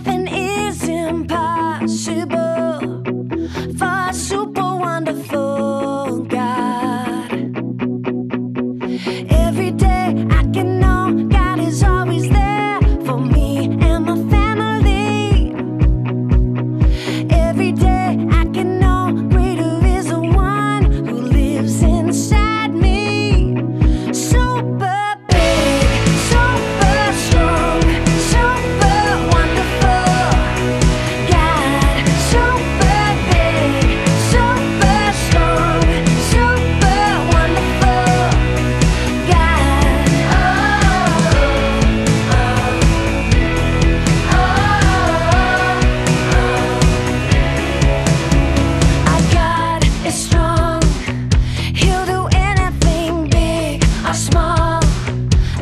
Nothing is impossible for a super wonderful God. Every day I can know God is always there for me and my family. Every day I can know greater is the one who lives inside me. Super big, super strong, super wonderful God. Super big, super strong, super wonderful God. Our God is strong. He'll do anything big or small.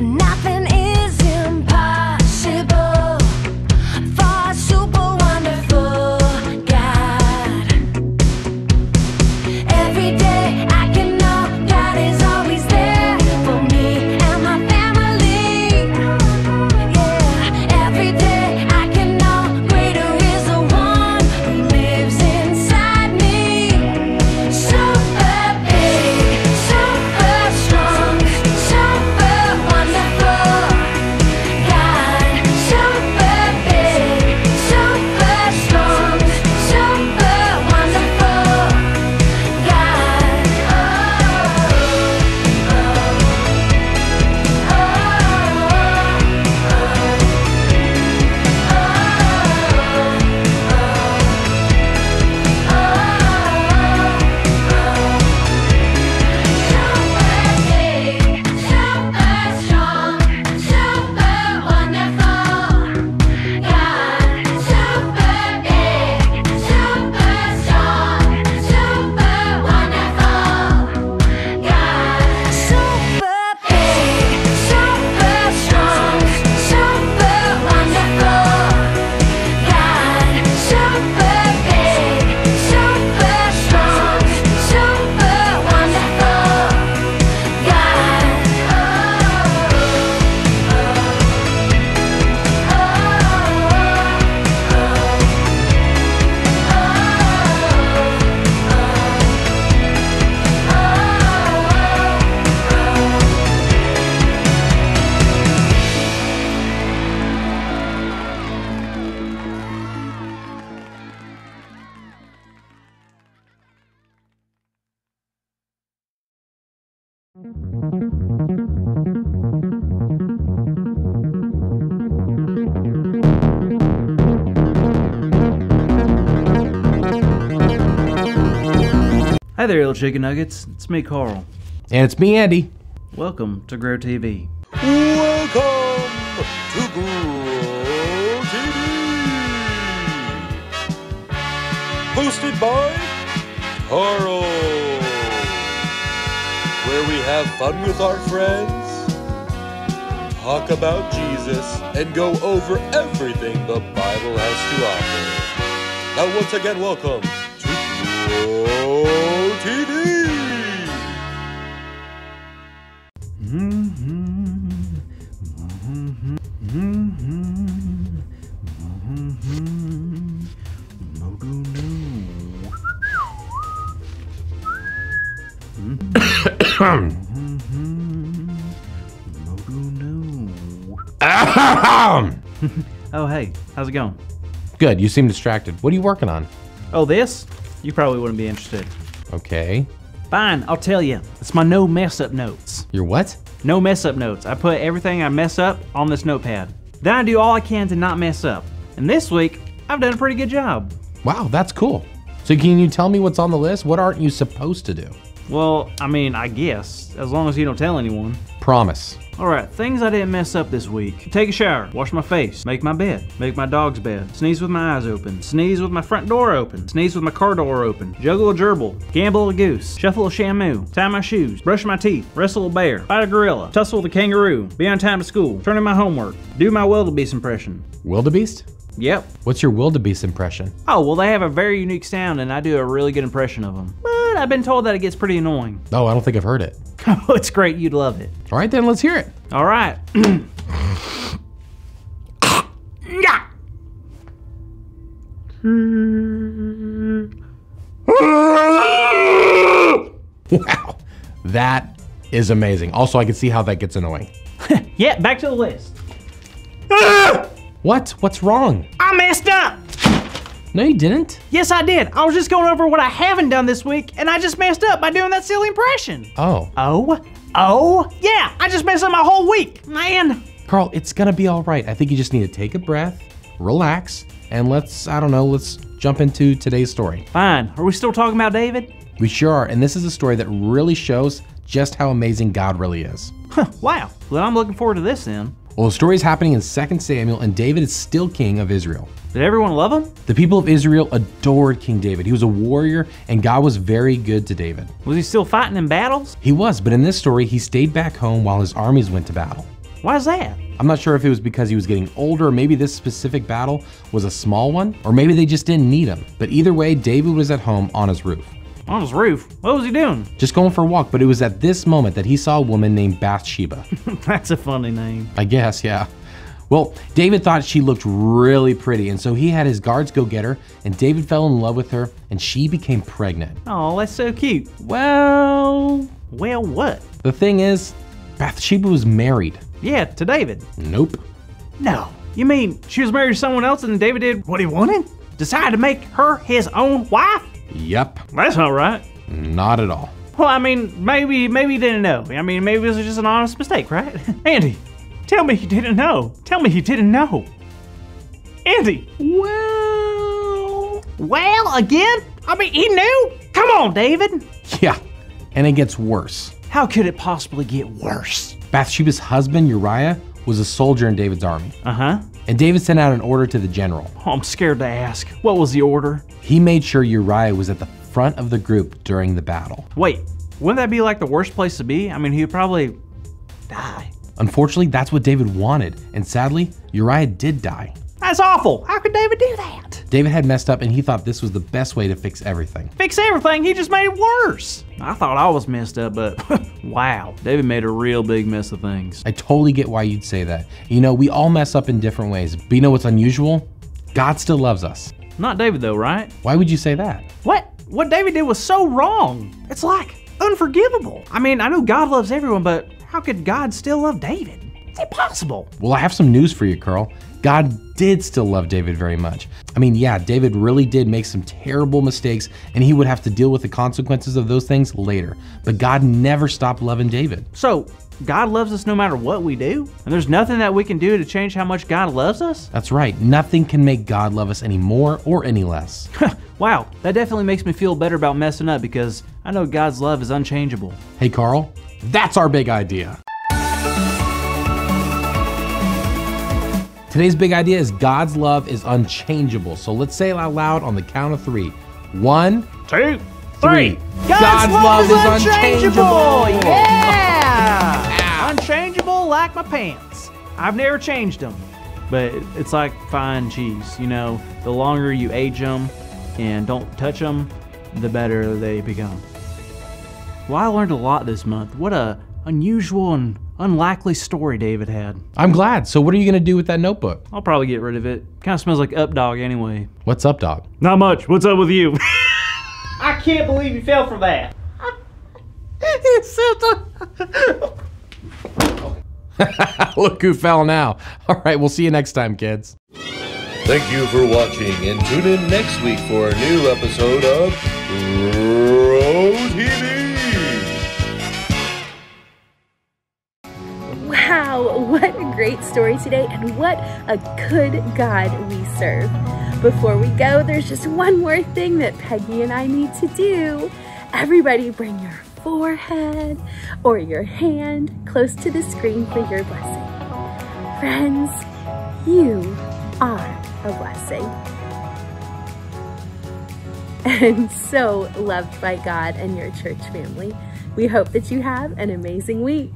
Nothing is impossible for a super wonderful God. Every day I can know God is always there for me and my family. Yeah, every day I can know greater is the one who lives inside me. Super big, super strong, super wonderful God. Super big, super strong, super wonderful God. Hi there, little chicken nuggets. It's me, Carl. And it's me, Andy. Welcome to Grow TV. Welcome to Grow TV. Hosted by Carl. Where we have fun with our friends, talk about Jesus, and go over everything the Bible has to offer. Now once again, welcome to Grow TV. Oh, hey, how's it going? Good, you seem distracted. What are you working on? Oh, this? You probably wouldn't be interested. Okay. Fine, I'll tell you. It's my no mess up notes. Your what? No mess up notes. I put everything I mess up on this notepad. Then I do all I can to not mess up. And this week, I've done a pretty good job. Wow, that's cool. So can you tell me what's on the list? What aren't you supposed to do? Well, I mean, I guess, as long as you don't tell anyone. Promise. Alright, things I didn't mess up this week. Take a shower, wash my face, make my bed, make my dog's bed, sneeze with my eyes open, sneeze with my front door open, sneeze with my car door open, juggle a gerbil, gamble a goose, shuffle a shamu, tie my shoes, brush my teeth, wrestle a bear, fight a gorilla, tussle with a kangaroo, be on time to school, turn in my homework, do my wildebeest impression. Wildebeest? Yep. What's your wildebeest impression? Oh, well, they have a very unique sound and I do a really good impression of them. But I've been told that it gets pretty annoying. Oh, I don't think I've heard it. Oh, it's great. You'd love it. All right, then let's hear it. All right. Wow, that is amazing. Also, I can see how that gets annoying. Yeah, back to the list. What? What's wrong? I messed up. No, you didn't. Yes, I did. I was just going over what I haven't done this week, and I just messed up by doing that silly impression. Oh. Oh, yeah, I just messed up my whole week, man. Carl, it's gonna be all right. I think you just need to take a breath, relax, and let's jump into today's story. Fine. Are we still talking about David? We sure are, and this is a story that really shows just how amazing God really is. Wow. Well, I'm looking forward to this then. Well, the story is happening in 2 Samuel, and David is still king of Israel. Did everyone love him? The people of Israel adored King David. He was a warrior, and God was very good to David. Was he still fighting in battles? He was, but in this story, he stayed back home while his armies went to battle. Why is that? I'm not sure if it was because he was getting older, or maybe this specific battle was a small one, or maybe they just didn't need him. But either way, David was at home on his roof. On his roof? What was he doing? Just going for a walk, but it was at this moment that he saw a woman named Bathsheba. That's a funny name. I guess, yeah. Well, David thought she looked really pretty, and so he had his guards go get her, and David fell in love with her, and she became pregnant. Oh, that's so cute. Well, what? The thing is, Bathsheba was married. Yeah, to David. Nope. No. You mean she was married to someone else and David did what he wanted? Decided to make her his own wife? Yep. That's not right. Not at all. Well, I mean, maybe he didn't know. I mean, maybe it was just an honest mistake, right? Andy, tell me he didn't know. Tell me he didn't know. Andy. Well, again? I mean, he knew? Come on, David. Yeah, and it gets worse. How could it possibly get worse? Bathsheba's husband, Uriah, was a soldier in David's army. Uh-huh. And David sent out an order to the general. Oh, I'm scared to ask. What was the order? He made sure Uriah was at the front of the group during the battle. Wait, wouldn't that be like the worst place to be? I mean, he would probably die. Unfortunately, that's what David wanted, and sadly, Uriah did die. That's awful. How could David do that? David had messed up, and he thought this was the best way to fix everything. Fix everything? He just made it worse. I thought I was messed up, but wow, David made a real big mess of things. I totally get why you'd say that. You know, we all mess up in different ways, but you know what's unusual? God still loves us. Not David though, right? Why would you say that? What David did was so wrong. It's like unforgivable. I mean, I know God loves everyone, but how could God still love David? It's impossible. Well, I have some news for you, Carl. God did still love David very much. I mean, yeah, David really did make some terrible mistakes, and he would have to deal with the consequences of those things later. But God never stopped loving David. So, God loves us no matter what we do? And there's nothing that we can do to change how much God loves us? That's right. Nothing can make God love us any more or any less. Wow, that definitely makes me feel better about messing up because I know God's love is unchangeable. Hey, Carl, that's our big idea. Today's big idea is God's love is unchangeable. So let's say it out loud on the count of 3. 1, 2, 3. God's love is unchangeable. unchangeable. Yeah. Unchangeable like my pants. I've never changed them. But it's like fine cheese, you know, the longer you age them and don't touch them, the better they become. Well, I learned a lot this month. What a unusual and unlikely story David had. I'm glad. So what are you gonna do with that notebook? I'll probably get rid of it. Kind of smells like Up Dog anyway. What's up, dog? Not much. What's up with you? I can't believe you fell for that. Look who fell now. All right, we'll see you next time, kids. Thank you for watching, and tune in next week for a new episode of Pro TV. Wow, what a great story today, and what a good God we serve. Before we go, there's just one more thing that Peggy and I need to do. Everybody bring your forehead or your hand close to the screen for your blessing. Friends, you are a blessing. And so loved by God and your church family. We hope that you have an amazing week.